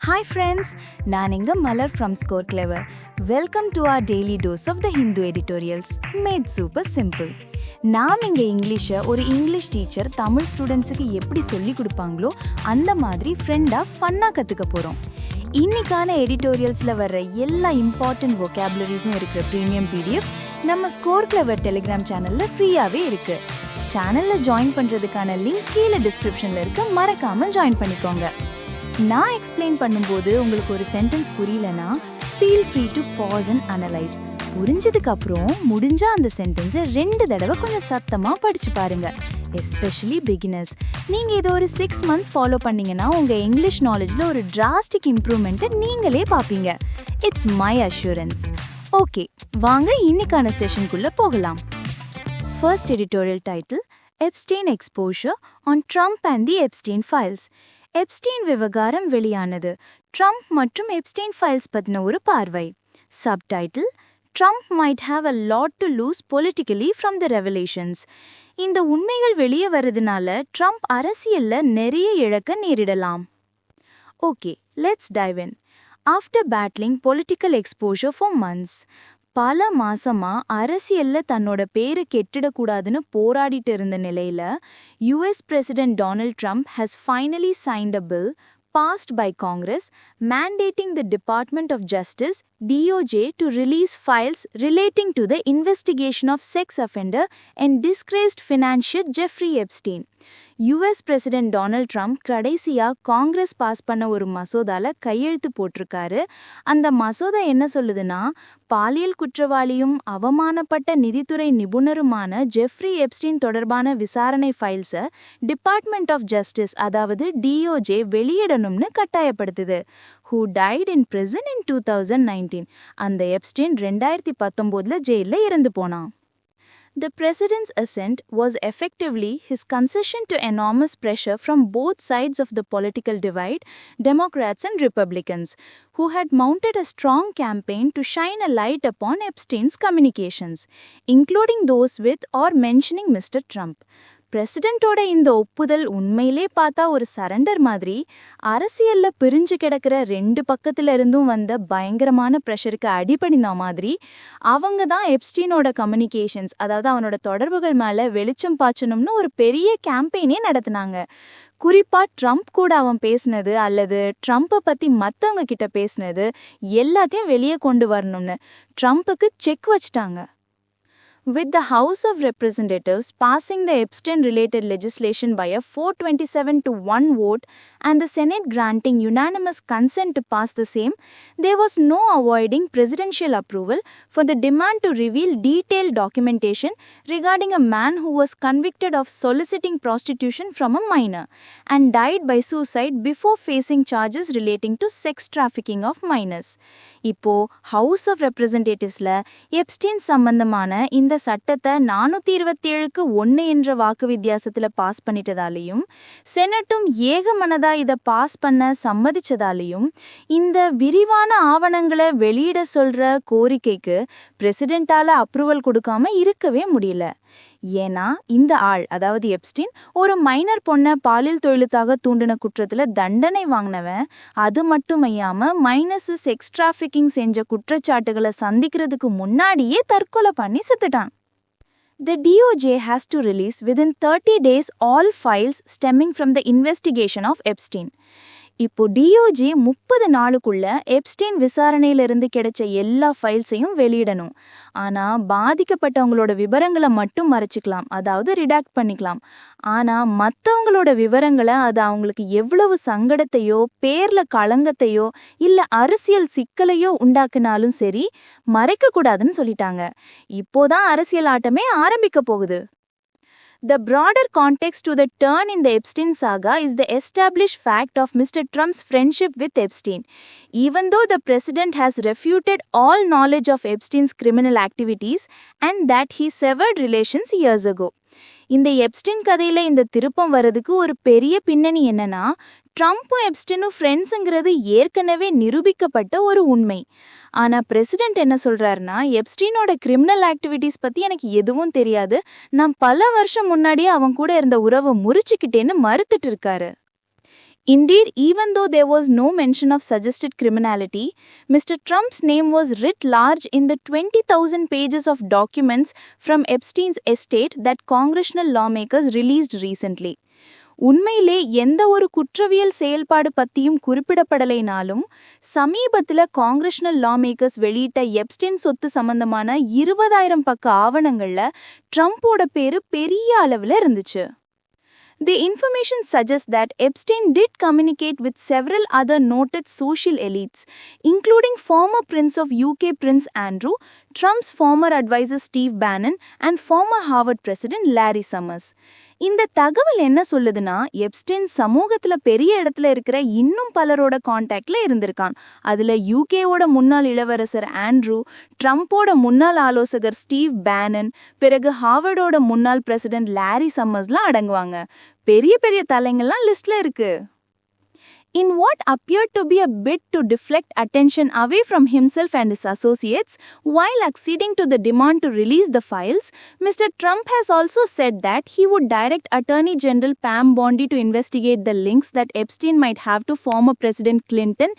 Hi friends, நான் இங்க மலர் from Score Clever. Welcome to our daily dose of the Hindu editorials, made super simple. நாம் இங்க இங்கிலீஷை ஒரு இங்கிலீஷ் டீச்சர் தமிழ் ஸ்டூடெண்ட்ஸுக்கு எப்படி சொல்லி கொடுப்பாங்களோ அந்த மாதிரி ஃப்ரெண்டாக ஃபன்னாக கற்றுக்க போகிறோம். இன்னைக்கான எடிட்டோரியல்ஸில் வர்ற எல்லா இம்பார்ட்டன்ட் vocabularies-ம் இருக்கிற ப்ரீமியம் PDF நம்ம ஸ்கோர் கிளவர் டெலிகிராம் சேனலில் ஃப்ரீயாகவே இருக்குது. சேனலில் ஜாயின் பண்ணுறதுக்கான லிங்க் கீழே டிஸ்கிரிப்ஷனில் இருக்க, மறக்காமல் ஜாயின் பண்ணிக்கோங்க. நான் எக்ஸ்பிளைன் பண்ணும்போது உங்களுக்கு ஒரு சென்டென்ஸ் புரியலனா feel free to pause and analyse. புரிஞ்சதுக்கு அப்புறம் முடிஞ்சா அந்த சென்டென்ஸை 2 தடவை கொஞ்சம் சத்தமாக படிச்சு பாருங்க. Especially beginners. நீங்கள் இதை ஒரு 6 months ஃபாலோ பண்ணீங்கன்னா உங்கள் இங்கிலீஷ் நாலேஜில் ஒரு டிராஸ்டிக் இம்ப்ரூவ்மெண்ட்டை நீங்களே பார்ப்பீங்க. It's my assurance. ஓகே, வாங்க இன்னைக்கான செஷனுக்குள்ளே போகலாம். First editorial title, Epstein exposure on Trump and the Epstein files. Epstein விவகாரம் வெளியானது, ட்ரம்ப் மற்றும் எப்ஸ்டீன் ஃபைல்ஸ் பற்றின ஒரு பார்வை. Subtitle, Trump might have a lot to lose politically from the revelations. இந்த உண்மைகள் வெளியே வர்றதுனால ட்ரம்ப் அரசியலில் நிறைய இழக்க நேரிடலாம். Okay, let's dive in. After battling political exposure for months, பல மாசமா அரசியல்ல தன்னோட பேரு கெட்டிடக்கூடாதுன்னு போராடிட்டு இருந்த நிலையில US President Donald Trump has finally signed a bill passed by Congress mandating the Department of Justice DOJ to release files relating to the investigation of sex offender and disgraced financier Jeffrey Epstein. US President Donald Trump கடைசியா Congress pass பண்ண ஒரு மசோதால கையெழுத்து போட்டிருக்காரு. அந்த மசோதா என்ன சொல்லுதுன்னா, பாலியல் குற்றவாளியும் அவமானப்பட்ட நிதித்துறை நிபுணருமான ஜெஃப்ரி எப்ஸ்டீன் தொடர்பான விசாரணை ஃபைல்ஸை டிபார்ட்மெண்ட் ஆஃப் ஜஸ்டிஸ், அதாவது DOJ வெளியிடணும்னு கட்டாயப்படுத்துது. who died in prison in 2019. அந்த எப்ஸ்டீன் 2019 ஜெயில்ல இறந்து போனான். The president's assent was effectively his concession to enormous pressure from both sides of the political divide, Democrats and Republicans, who had mounted a strong campaign to shine a light upon Epstein's communications, including those with or mentioning Mr. Trump. பிரசிடென்ட்டோட இந்த ஒப்புதல் உண்மையிலே பார்த்தா ஒரு surrender மாதிரி. அரசியல்ல பிரிஞ்சு கிடக்கிற 2 பக்கத்துல இருந்தும் வந்த பயங்கரமான ப்ரெஷருக்கு அடிபணிந்த மாதிரி அவங்க தான் எப்ஸ்டீனோட கம்யூனிகேஷன்ஸ், அதாவது அவனோட தொடர்புகள் மேல வெளிச்சம் பாய்ச்சணும்னு ஒரு பெரிய கேம்பெயினே நடத்தினாங்க. குறிப்பா ட்ரம்ப் கூட அவன் பேசினது அல்லது ட்ரம்ப்பை பத்தி மற்றவங்க கிட்ட பேசினது எல்லாத்தையும் வெளியே கொண்டு வரணும்னு ட்ரம்ப்புக்கு செக் வச்சிட்டாங்க. With the House of Representatives passing the Epstein-related legislation by a 427-1 vote and the Senate granting unanimous consent to pass the same, there was no avoiding presidential approval for the demand to reveal detailed documentation regarding a man who was convicted of soliciting prostitution from a minor and died by suicide before facing charges relating to sex trafficking of minors. இப்போ House of Representatives-ல Epstein சம்பந்தமான இந்த சட்டத்தை 427க்கு 1 என்ற வாக்கு வித்தியாசத்துல pass பண்ணிட்டதாலையும் செனட்டும் ஏகமனதா இதை pass பண்ண சம்மதிச்சதாலையும் இந்த விரிவான ஆவணங்களை வெளியிட சொல்ற கோரிக்கைக்கு பிரசிடென்ட்டால அப்ரூவல் கொடுக்காம இருக்கவே முடியல. ஏன்னா இந்த ஆள், அதாவது எப்ஸ்டீன், ஒரு மைனர் பொண்ணை பாலியல் தொழிலுக்காக தூண்டின குற்றத்துல தண்டனை வாங்கினவன். அது மட்டும் ஐயாம மைனஸ் செக்ஸ் டிராஃபிக்கிங் செஞ்ச குற்றச்சாட்டுகளை சந்திக்கிறதுக்கு முன்னாடியே தற்கொலை பண்ணி செத்துட்டான். The DOJ has to release within 30 days all files stemming from the investigation of Epstein. இப்போ DOJ 30 நாளுக்குள்ள எப்ஸ்டீன் விசாரணையிலிருந்து கிடைச்ச எல்லா ஃபைல்ஸையும் வெளியிடணும். ஆனா பாதிக்கப்பட்டவங்களோட விவரங்களை மட்டும் மறைச்சிக்கலாம், அதாவது ரிடாக்ட் பண்ணிக்கலாம். ஆனா மற்றவங்களோட விவரங்களை அது அவங்களுக்கு எவ்வளவு சங்கடத்தையோ பேர்ல களங்கத்தையோ இல்ல அரசியல் சிக்கலையோ உண்டாக்குனாலும் சரி, மறைக்க கூடாதுன்னு சொல்லிட்டாங்க. இப்போதான் அரசியல் ஆட்டமே ஆரம்பிக்க போகுது. The broader context to the turn in the Epstein saga is the established fact of Mr. Trump's friendship with Epstein. Even though the president has refuted all knowledge of Epstein's criminal activities and that he severed relations years ago. இந்த Epstein கதையில இந்த திருப்பம் வர்றதுக்கு ஒரு பெரிய பின்னணி என்னன்னா, ட்ரம்ப்பும் எப்ஸ்டீனும் ஃப்ரெண்ட்ஸுங்கிறது ஏற்கனவே நிரூபிக்கப்பட்ட ஒரு உண்மை. ஆனா பிரசிடென்ட் என்ன சொல்றாருன்னா, எப்ஸ்டீனோட கிரிமினல் ஆக்டிவிட்டீஸ் பத்தி எனக்கு எதுவும் தெரியாது, நான் பல வருஷம் முன்னாடியே அவன் கூட இருந்த உறவை முறிச்சுக்கிட்டேன்னு மறுத்துட்டு இருக்காரு. Indeed, even though there was no mention of suggested criminality, Mr. Trump's name was writ large in the 20,000 pages of documents from Epstein's estate that congressional lawmakers released recently. உண்மையிலே எந்த ஒரு குற்றவியல் செயல்பாடு பத்தியும் குறிப்பிடப்படலைனாலும் சமீபத்தில் காங்கிரஷனல் லாமேக்கர்ஸ் வெளியிட்ட எப்ஸ்டைன் சொத்து சம்பந்தமான 20,000 பக்க ஆவணங்கள்ல ட்ரம்போட பேரு பெரிய அளவில் இருந்துச்சு. The information suggests that Epstein did communicate with several other noted social elites, including former Prince of UK Prince Andrew, Trump's former advisor Steve Bannon, and former Harvard President Larry Summers. இந்த தகவல் என்ன சொல்லுதுன்னா, Epstein சமூகத்துல பெரிய இடத்துல இருக்கிற இன்னும் பலரோட கான்டாக்ட்ல இருந்திருக்கான். அதுல யூகேவோட முன்னாள் இளவரசர் ஆண்ட்ரூ, ட்ரம்போட முன்னாள் ஆலோசகர் ஸ்டீவ் பேனன், பிறகு ஹார்வர்டோட முன்னாள் பிரசிடென்ட் லாரி சம்மர்ஸ்லாம் அடங்குவாங்க. பெரிய பெரிய தலைங்கள்லாம் லிஸ்ட்ல இருக்கு. In what appeared to be a bid to deflect attention away from himself and his associates, while acceding to the demand to release the files, Mr. Trump has also said that he would direct Attorney General Pam Bondi to investigate the links that Epstein might have to former President Clinton,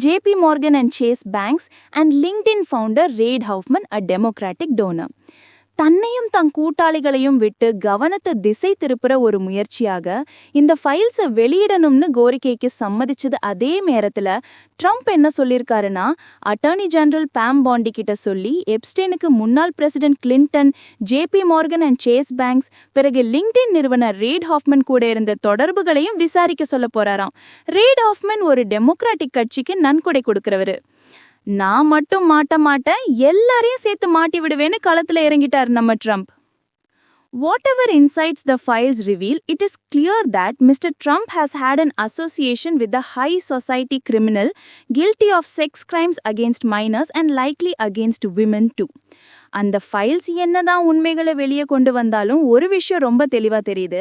JP Morgan and Chase banks, and LinkedIn founder Reid Hoffman, a Democratic donor. தன்னையும் தன் கூட்டாளிகளையும் விட்டு கவனத்தை திசை திருப்புற ஒரு முயற்சியாக இந்த ஃபைல்ஸை வெளியிடணும்னு கோரிக்கைக்கு சம்மதிச்சது. அதே நேரத்துல ட்ரம்ப் என்ன சொல்லியிருக்காருன்னா, அட்டர்னி ஜெனரல் பாம் பாண்டி கிட்ட சொல்லி எப்ஸ்டைனுக்கு முன்னாள் president Clinton, JP Morgan and Chase banks, பிறகு லிங்க்டின் நிறுவனர் ரெய்ட் ஹாஃப்மன் கூட இருந்த தொடர்புகளையும் விசாரிக்க சொல்ல போறாராம். ரெய்ட் ஹாஃப்மன் ஒரு டெமோக்ராட்டிக் கட்சிக்கு நன்கொடை கொடுக்கிறவரு. நான் மட்டும் மாட்டேன், எல்லாரையும் சேர்த்து மாட்டி விடுவேன்னு களத்துல இறங்கிட்டார் நம்ம Trump. Whatever insights the files reveal, it is clear that Mr. Trump has had an association with the high society criminal guilty of sex crimes against minors and likely against women too. அந்த files என்னதான் உண்மைகளை வெளியே கொண்டு வந்தாலும் ஒரு விஷயம் ரொம்ப தெளிவா தெரியுது.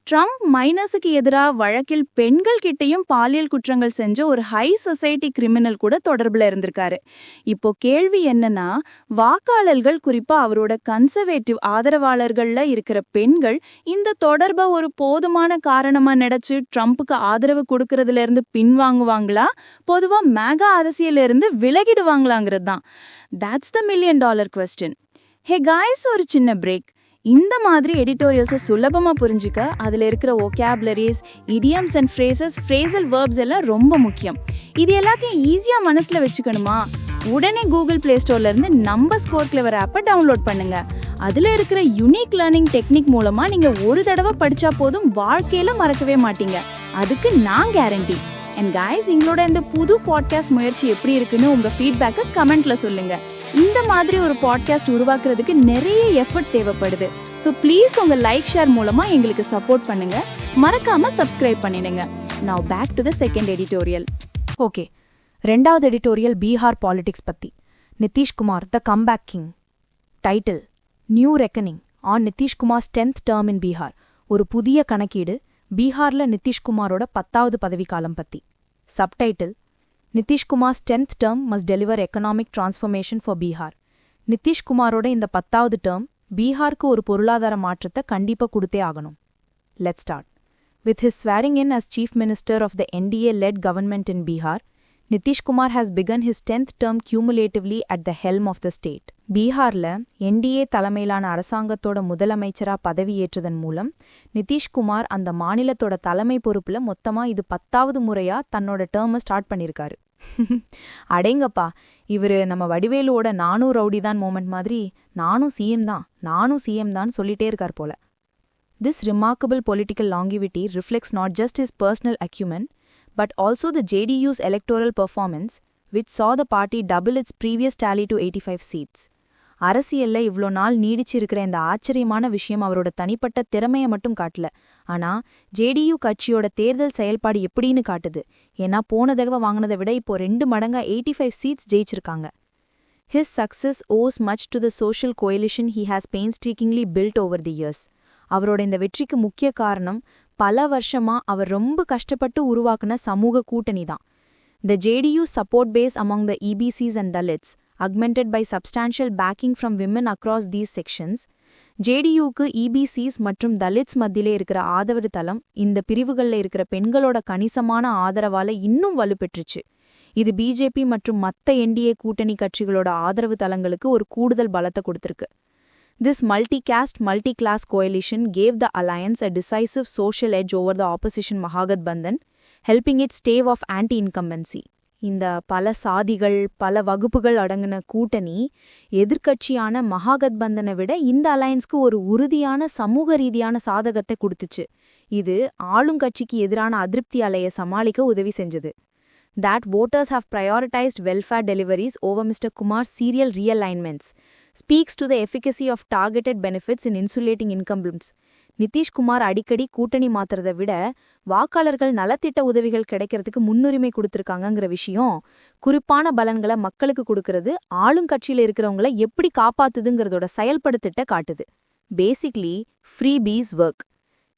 ட்ரம்ப் மைனஸுக்கு எதிராக வழக்கில் பெண்கள் கிட்டையும் பாலியல் குற்றங்கள் செஞ்ச ஒரு ஹை சொசைட்டி கிரிமினல் கூட தொடர்புல இருந்திருக்காரு. இப்போ கேள்வி என்னன்னா, வாக்காளர்கள் குறிப்பா அவரோட கன்சர்வேட்டிவ் ஆதரவாளர்கள்ல இருக்கிற பெண்கள் இந்த தொடர்பை ஒரு போதுமான காரணமா நினைச்சு ட்ரம்ப்புக்கு ஆதரவு கொடுக்கறதுல இருந்து பின்வாங்குவாங்களா, பொதுவா மேகா அரசியலிருந்து விலகிடுவாங்களாங்கிறது தான். That's the $1 million question. Hey guys, ஒரு சின்ன பிரேக். இந்த மாதிரி எடிட்டோரியல்ஸை சுலபமாக புரிஞ்சுக்க அதில் இருக்கிற vocabularies, idioms and phrases, phrasal verbs எல்லாம் ரொம்ப முக்கியம். இது எல்லாத்தையும் ஈஸியாக மனசில் வச்சுக்கணுமா? உடனே கூகுள் பிளே ஸ்டோர்லேருந்து நம்ம ஸ்கோர் கிளவர் ஆப்பை டவுன்லோட் பண்ணுங்க. அதில் இருக்கிற யூனிக் லேர்னிங் டெக்னிக் மூலமாக நீங்கள் ஒரு தடவை படித்தா போதும், வாழ்க்கையில் மறக்கவே மாட்டீங்க. அதுக்கு நான் கேரண்டி. அண்ட் காய்ஸ், எங்களோட இந்த புது பாட்காஸ்ட் முயற்சி எப்படி இருக்குன்னு உங்கள் ஃபீட்பேக்கை கமெண்ட்ல சொல்லுங்க. இந்த மாதிரி ஒரு பாட்காஸ்ட் உருவாக்குறதுக்கு நிறைய எஃபர்ட் தேவைப்படுது. ஸோ ப்ளீஸ் உங்கள் லைக் ஷேர் மூலமாக எங்களுக்கு சப்போர்ட் பண்ணுங்க. மறக்காம சப்ஸ்கிரைப் பண்ணிடுங்க. Now back to the second editorial. Okay, ரெண்டாவது எடிட்டோரியல் பீகார் பாலிடிக்ஸ் பத்தி. Nitish Kumar the comeback king. Title: new reckoning on Nitish Kumar's 10th term in Bihar. ஒரு புதிய கணக்கீடு பீகார்ல நிதிஷ்குமாரோட 10வது பதவிக்காலம் பத்தி. Subtitle: Nitish Kumar's 10th term must deliver economic transformation for Bihar. நிதிஷ்குமாரோட இந்த 10வது டேர்ம் பீகாருக்கு ஒரு பொருளாதார மாற்றத்தை கண்டிப்பா கொடுத்தே ஆகணும். Let's start. With his swearing in as Chief Minister of the NDA-led government in Bihar, Nitish Kumar has begun his 10th term cumulatively at the helm of the state. பீகார்ல NDA தலைமையிலான அரசாங்கத்தோட முதலமைச்சரா பதவியேற்றதன் மூலம் நிதிஷ்குமார் அந்த மாநிலத்தோட தலைமை பொறுப்புல மொத்தமா இது 10வது முறையா தன்னோட டேர்மை ஸ்டார்ட் பண்ணியிருக்காரு. அடேங்கப்பா, இவரு நம்ம வடிவேலுவோட நானும் ரவுடி தான் மூமெண்ட் மாதிரி நானும் சிஎம் தான் சொல்லிட்டே இருக்கார் போல. This remarkable political longevity reflects not just his personal acumen, but also the JDU's electoral performance, which saw the party double its previous tally to 85 seats. அரசியல்ல இவ்ளோ நாள் நீடிச்சிருக்கிற இந்த ஆச்சரியமான விஷயம் அவரோட தனிப்பட்ட திறமையை மட்டும் காட்டல, ஆனா JDU கட்சியோட தேர்தல் செயல்பாடு எப்படின்னு காட்டுது. ஏன்னா போன தடவை வாங்கினதை விட இப்போ 2 மடங்கா 85 seats ஜெயிச்சிருக்காங்க. His success owes much to the social coalition he has painstakingly built over the years. அவரோட இந்த வெற்றிக்கு முக்கிய காரணம் பல வருஷமா அவர் ரொம்ப கஷ்டப்பட்டு உருவாக்குன சமூக கூட்டணி தான். The JDU support base among the EBCs and Dalits, augmented by substantial backing from women across these sections, ஜேடியூக்கு இபிசிஸ் மற்றும் தலித்ஸ் மத்தியிலே இருக்கிற ஆதரவு தளம் இந்த பிரிவுகளில் இருக்கிற பெண்களோட கணிசமான ஆதரவால இன்னும் வலுப்பெற்றுச்சு. இது பிஜேபி மற்றும் மத்த என்டிஏ கூட்டணி கட்சிகளோட ஆதரவு தளங்களுக்கு ஒரு கூடுதல் பலத்தை கொடுத்திருக்கு. This multi-caste, multi-class coalition gave the alliance a decisive social edge over the opposition Mahagathbandhan, helping it stave off anti-incumbency. இந்த பல சாதிகள் பல வகுப்புகள் அடங்கின கூட்டணி எதிர்க்கட்சியான மகாகத்பந்தனை விட இந்த அலையன்ஸ்க்கு ஒரு உறுதியான சமூக ரீதியான சாதகத்தை கொடுத்துச்சு. இது ஆளுங்கட்சிக்கு எதிரான அதிருப்தி அலையை சமாளிக்க உதவி செஞ்சது. That voters have prioritized welfare deliveries over Mr. Kumar's serial realignments speaks to the efficacy of targeted benefits in insulating incumbents. Nitish Kumar அடிக்கடி கூட்டணி மாத்துறதை விட வாக்காளர்கள் நலத்திட்ட உதவிகள் கிடைக்கிறதுக்கு முன்னுரிமை கொடுத்திருக்காங்கங்கிற விஷயம் குறிப்பான பலன்களை மக்களுக்கு கொடுக்கறது ஆளுங்கட்சியில இருக்கிறவங்கள எப்படி காப்பாத்துதுங்கிறதோட செயல்படுத்திட்ட காட்டுது. Basically free piece work.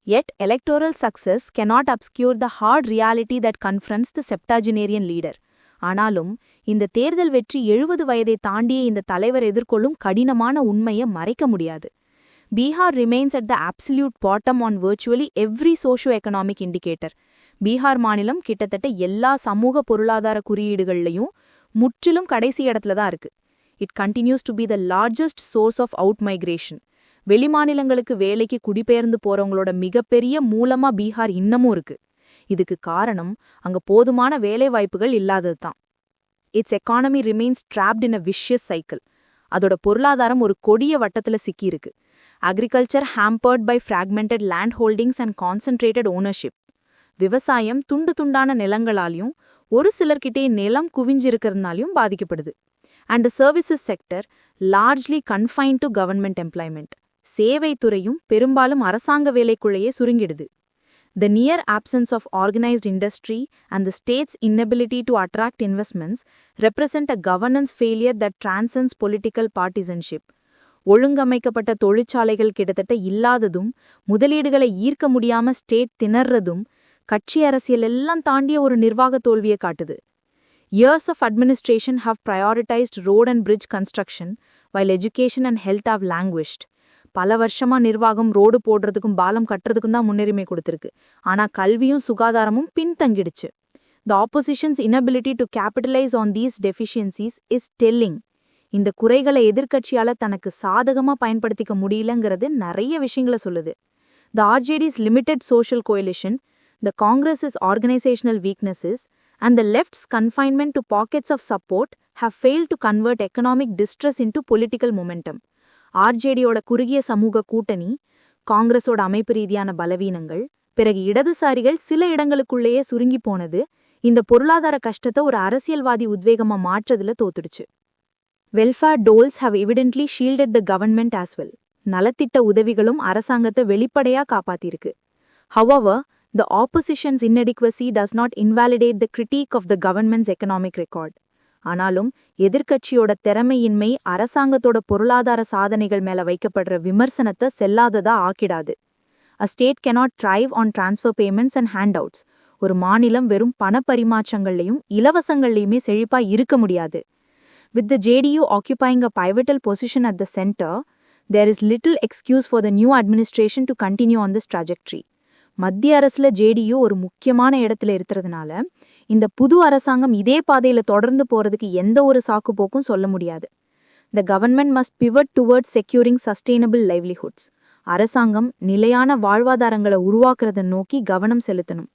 Yet, electoral success cannot obscure the hard reality that confronts the septuagenarian leader. ஆனாலும் இந்த தேர்தல் வெற்றி 70 வயதை தாண்டிய இந்த தலைவர் எதிர்கொள்ளும் கடினமான உண்மையை மறைக்க முடியாது. Bihar remains at the absolute bottom on virtually every socio-economic indicator. Bihar மாநிலம் கிட்டத்தட்ட எல்லா சமூக பொருளாதார குறியீடுகள்லையும் முற்றிலும் கடைசி இடத்துல தான் இருக்கு. It continues to be the largest source of out-migration. வெளிமாநிலங்களுக்கு வேலைக்கு குடிபெயர்ந்து போறவங்களோட மிகப்பெரிய மூலமா பீகார் இன்னமும் இருக்கு. இதுக்கு காரணம் அங்க போதுமான வேலை வாய்ப்புகள் இல்லாதது தான். It's economy remains trapped in a vicious cycle. அதோட பொருளாதாரம் ஒரு கொடிய வட்டத்துல சிக்கியிருக்கு. Agriculture hampered by fragmented land holdings and concentrated ownership. விவசாயம் துண்டு துண்டான நிலங்களாலையும் ஒரு சிலர்கிட்டே நிலம் குவிஞ்சிருக்கிறதுனாலையும் பாதிக்கப்படுது. And the services sector largely confined to government employment. சேவைத்துறையும் பெரும்பாலும் அரசாங்க வேலைக்குள்ளேயே சுருங்கிடுது. The near absence of organized industry and the state's inability to attract investments represent a governance failure that transcends political partisanship. ஒழுங்கமைக்கப்பட்ட தொழிற்சாலைகள் கிட்டத்தட்ட இல்லாததும் முதலீடுகளை ஈர்க்க முடியாம ஸ்டேட் திணறதும் கட்சி அரசியல் எல்லாம் தாண்டிய ஒரு நிர்வாக தோல்வியை காட்டுது. Years of administration have prioritized road and bridge construction, while education and health have languished. பல வருஷமா நிர்வாகம் ரோடு போடுறதுக்கும் பாலம் கட்டுறதுக்கும் தான் முன்னுரிமை கொடுத்திருக்கு. ஆனா கல்வியும் சுகாதாரமும் பின்தங்கிடுச்சு. The opposition's inability to capitalize on these deficiencies is telling. இந்த குறைகளை எதிர்க்கட்சியால தனக்கு சாதகமா பயன்படுத்திக்க முடியலங்கிறது நிறைய விஷயங்களை சொல்லுது. The RJD's limited social coalition, the Congress's organizational weaknesses, and the left's confinement to pockets of support have failed to convert economic distress into political momentum. ஆர்ஜேடியோட குறுகிய சமூக கூட்டணி, காங்கிரஸோட அமைப்பு ரீதியான பலவீனங்கள், பிறகு இடதுசாரிகள் சில இடங்களுக்குள்ளேயே சுருங்கி போனது இந்த பொருளாதார கஷ்டத்தை ஒரு அரசியல்வாதி உத்வேகமா மாற்றதுல தோத்துடுச்சு. Welfare doles have evidently shielded the government as well. நலத்திட்ட உதவிகளும் அரசாங்கத்தை வெளிப்படையா காப்பாத்திருக்கு. However, the opposition's inadequacy does not invalidate the critique of the government's economic record. ஆனாலும் எதிர்க்கட்சியோட திறமையின்மை அரசாங்கத்தோட பொருளாதார சாதனைகள் மேல வைக்கப்படுற விமர்சனத்தை செல்லாததா ஆக்கிடாது. A state cannot thrive on transfer payments and handouts. ஒரு மாநிலம் வெறும் பணப்பரிமாற்றங்கள்லையும் இலவசங்கள்லையுமே செழிப்பா இருக்க முடியாது. With the JDU occupying a pivotal position at the center, there is little excuse for the new administration to continue on this trajectory. மத்திய அரசுல JDU ஒரு முக்கியமான இடத்துல இருக்கிறதுனால இந்த புது அரசாங்கம் இதே பாதையில தொடர்ந்து போறதுக்கு எந்த ஒரு சாக்குப்போக்கும் சொல்ல முடியாது. The government must pivot towards securing sustainable livelihoods. அரசாங்கம் நிலையான வாழ்வாதாரங்களை உருவாக்குறதை நோக்கி கவனம் செலுத்தணும்.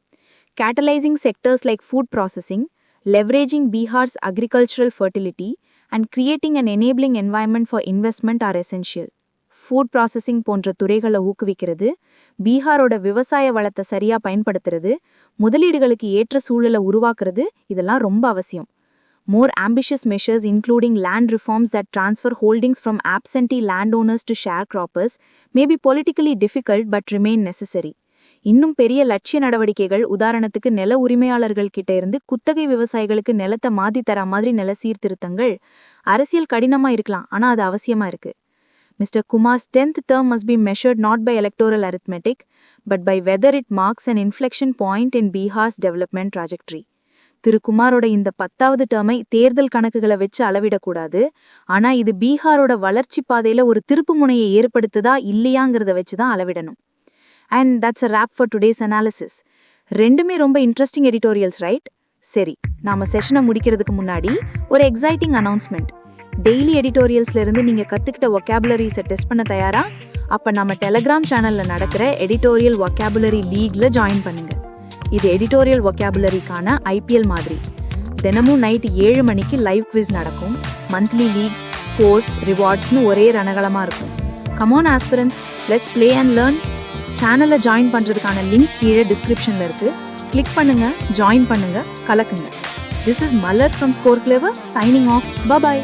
Catalyzing sectors like food processing, leveraging Bihar's agricultural fertility, and creating an enabling environment for investment are essential. Food processing போன்ற துறைகளை ஊக்குவிக்கிறது, பீகாரோட விவசாய வளத்தை சரியா பயன்படுத்துறது, முதலீடுகளுக்கு ஏற்ற சூழலை உருவாக்குறது இதெல்லாம் ரொம்ப அவசியம். More ambitious measures including land reforms that transfer holdings from absentee landowners to sharecroppers may be politically difficult but remain necessary. இன்னும் பெரிய லட்சிய நடவடிக்கைகள், உதாரணத்துக்கு நில உரிமையாளர்கள் கிட்ட இருந்து குத்தகை விவசாயிகளுக்கு நிலத்தை மாத்தி தர மாதிரி நில சீர்திருத்தங்கள் அரசியல் கடினமா இருக்கலாம், ஆனா அது அவசியமா இருக்கு. Mr. Kumar's 10th term must be measured not by electoral arithmetic, but by whether it marks an inflection point in Bihar's development trajectory. திரு குமாரோட இந்த 10வது டேர்மை தேர்தல் கணக்குகளை வச்சு அளவிடக்கூடாது. ஆனா இது பீகாரோட வளர்ச்சி பாதையில ஒரு திருப்பு முனையை ஏற்படுத்துதா இல்லையாங்கிறத வச்சு தான் அளவிடணும். And that's a wrap for today's analysis. ரெண்டுமே ரொம்ப இன்ட்ரெஸ்டிங் எடிட்டோரியல்ஸ், ரைட்? சரி, நாம செஷனை முடிக்கிறதுக்கு முன்னாடி ஒரு எக்ஸைட்டிங் அனௌன்ஸ்மெண்ட். டெய்லி எடிட்டோரியல்ஸ்ல இருந்து நீங்க கத்துக்கிட்ட வொக்காபுலரிஸை டெஸ்ட் பண்ண தயாரா? அப்ப நம்ம டெலிகிராம் சேனல்ல நடக்கிற எடிட்டோரியல் வொக்காபுலரி லீக்ல ஜாயின் பண்ணுங்க. இது எடிட்டோரியல் வொக்காபுலரிக்கான ஐபிஎல் மாதிரி. தினமும் நைட் 7 மணிக்கு லைவ் குவிஸ் நடக்கும். மந்த்லி லீக்ஸ், ஸ்கோர்ஸ், ரிவார்ட்ஸ்னு ஒரே ரணகளமா இருக்கும். Come on aspirants, let's play and learn. சேனலை ஜாயின் பண்றதுக்கான லிங்க் கீழே டிஸ்கிரிப்ஷன்ல இருக்கு. கிளிக் பண்ணுங்க, ஜாயின் பண்ணுங்க, கலக்குங்க. This is Malar from Score Clever signing off. Bye bye.